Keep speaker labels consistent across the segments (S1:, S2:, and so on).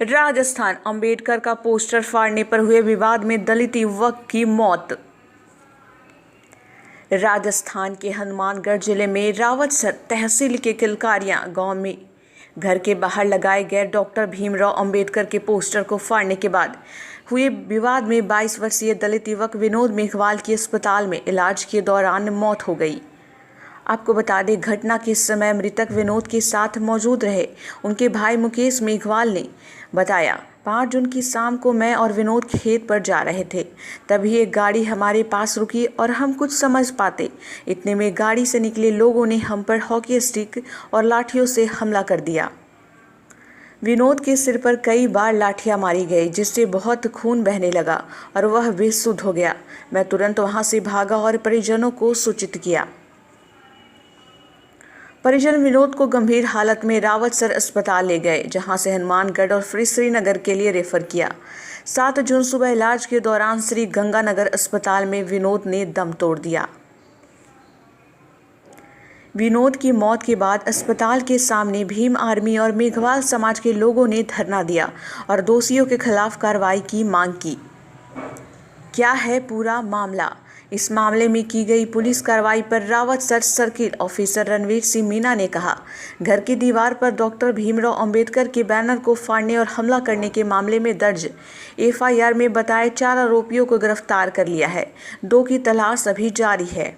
S1: राजस्थान, अंबेडकर का पोस्टर फाड़ने पर हुए विवाद में दलित युवक की मौत। राजस्थान के हनुमानगढ़ जिले में रावतसर तहसील के किलकारियां गांव में घर के बाहर लगाए गए डॉक्टर भीमराव अंबेडकर के पोस्टर को फाड़ने के बाद हुए विवाद में 22 वर्षीय दलित युवक विनोद मेघवाल की अस्पताल में इलाज के दौरान मौत हो गई। आपको बता दें, घटना के समय मृतक विनोद के साथ मौजूद रहे उनके भाई मुकेश मेघवाल ने बताया, 5 जून की शाम को मैं और विनोद खेत पर जा रहे थे। तभी एक गाड़ी हमारे पास रुकी और हम कुछ समझ पाते। इतने में गाड़ी से निकले लोगों ने हम पर हॉकी स्टिक और लाठियों से हमला कर दिया। विनोद के सिर पर कई बार लाठियां मारी गई, जिससे बहुत खून बहने लगा और वह बेसुध हो गया। मैं तुरंत वहां से भागा और परिजनों को सूचित किया। परिजन विनोद को गंभीर हालत में रावतसर अस्पताल ले गए, जहां से हनुमानगढ़ और फिर श्रीनगर के लिए रेफर किया। 7 जून सुबह इलाज के दौरान श्री गंगानगर अस्पताल में विनोद ने दम तोड़ दिया। विनोद की मौत के बाद अस्पताल के सामने भीम आर्मी और मेघवाल समाज के लोगों ने धरना दिया और दोषियों के खिलाफ कार्रवाई की मांग की। क्या है पूरा मामला? इस मामले में की गई पुलिस कार्रवाई पर रावतसर सर्किल ऑफिसर रणवीर सिंह मीना ने कहा, घर की दीवार पर डॉक्टर भीमराव अंबेडकर के बैनर को फाड़ने और हमला करने के मामले में दर्ज एफआईआर में बताए 4 आरोपियों को गिरफ्तार कर लिया है। 2 की तलाश अभी जारी है।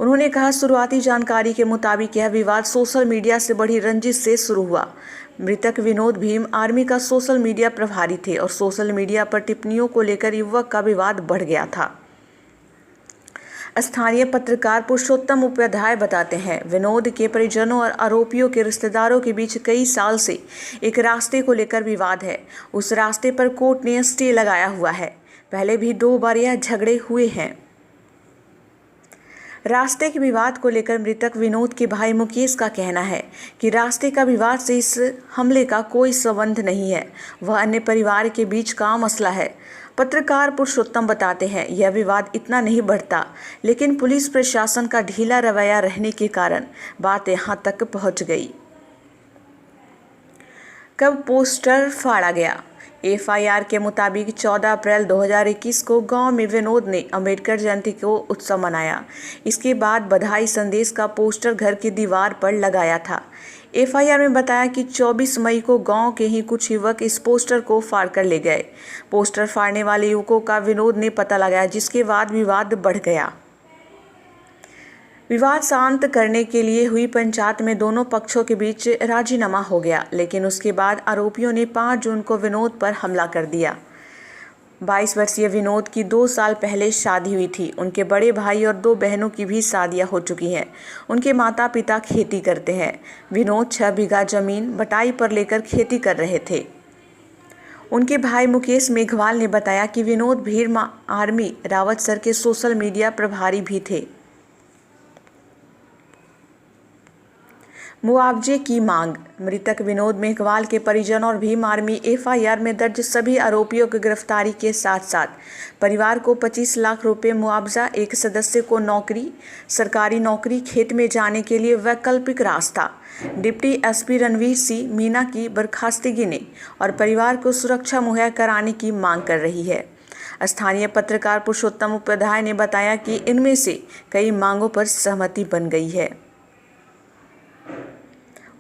S1: उन्होंने कहा, शुरुआती जानकारी के मुताबिक यह विवाद सोशल मीडिया से बढ़ी रंजिश से शुरू हुआ। मृतक विनोद भीम आर्मी का सोशल मीडिया प्रभारी थे और सोशल मीडिया पर टिप्पणियों को लेकर युवक का विवाद बढ़ गया था। स्थानीय पत्रकार पुरुषोत्तम उपाध्याय बताते हैं, विनोद के परिजनों और आरोपियों के रिश्तेदारों के बीच कई साल से एक रास्ते को लेकर विवाद है। उस रास्ते पर कोर्ट ने स्टे लगाया हुआ है। पहले भी 2 बार यह झगड़े हुए हैं। रास्ते के विवाद को लेकर मृतक विनोद के भाई मुकेश का कहना है कि रास्ते का विवाद से इस हमले का कोई संबंध नहीं है, वह अन्य परिवार के बीच का मसला है। पत्रकार पुरुषोत्तम बताते हैं, यह विवाद इतना नहीं बढ़ता, लेकिन पुलिस प्रशासन का ढीला रवैया रहने के कारण बात यहां तक पहुंच गई। कब पोस्टर फाड़ा गया? एफआईआर के मुताबिक 14 अप्रैल 2021 को गांव में विनोद ने अंबेडकर जयंती को उत्सव मनाया। इसके बाद बधाई संदेश का पोस्टर घर की दीवार पर लगाया था। एफआईआर में बताया कि 24 मई को गांव के ही कुछ युवक इस पोस्टर को फाड़ कर ले गए। पोस्टर फाड़ने वाले युवकों का विनोद ने पता लगाया, जिसके बाद विवाद बढ़ गया। विवाद शांत करने के लिए हुई पंचायत में दोनों पक्षों के बीच राजीनामा हो गया, लेकिन उसके बाद आरोपियों ने 5 जून को विनोद पर हमला कर दिया। 22 वर्षीय विनोद की 2 साल पहले शादी हुई थी। उनके बड़े भाई और 2 बहनों की भी शादियां हो चुकी हैं। उनके माता पिता खेती करते हैं। विनोद 6 बीघा जमीन बटाई पर लेकर खेती कर रहे थे। उनके भाई मुकेश मेघवाल ने बताया कि विनोद भीम आर्मी रावतसर के सोशल मीडिया प्रभारी भी थे। मुआवजे की मांग। मृतक विनोद मेघवाल के परिजन और भीम आर्मी एफआईआर में दर्ज सभी आरोपियों की गिरफ्तारी के साथ साथ परिवार को 25 लाख रुपए मुआवजा, एक सदस्य को नौकरी, सरकारी नौकरी, खेत में जाने के लिए वैकल्पिक रास्ता, डिप्टी एसपी रणवीर सिंह मीना की बर्खास्तगी ने और परिवार को सुरक्षा मुहैया कराने की मांग कर रही है। स्थानीय पत्रकार पुरुषोत्तम उपाध्याय ने बताया कि इनमें से कई मांगों पर सहमति बन गई है।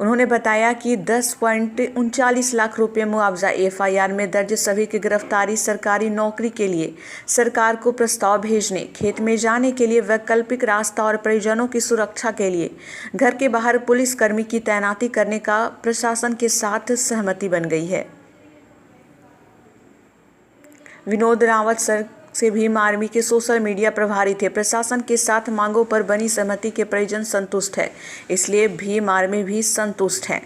S1: उन्होंने बताया कि 10.39 लाख रुपए मुआवजा, एफआईआर में दर्ज सभी की गिरफ्तारी, सरकारी नौकरी के लिए सरकार को प्रस्ताव भेजने, खेत में जाने के लिए वैकल्पिक रास्ता और परिजनों की सुरक्षा के लिए घर के बाहर पुलिसकर्मी की तैनाती करने का प्रशासन के साथ सहमति बन गई है। विनोद रावतसर से भीम आर्मी के सोशल मीडिया प्रभारी थे। प्रशासन के साथ मांगों पर बनी सहमति के परिजन संतुष्ट है, इसलिए भीम आर्मी भी संतुष्ट है।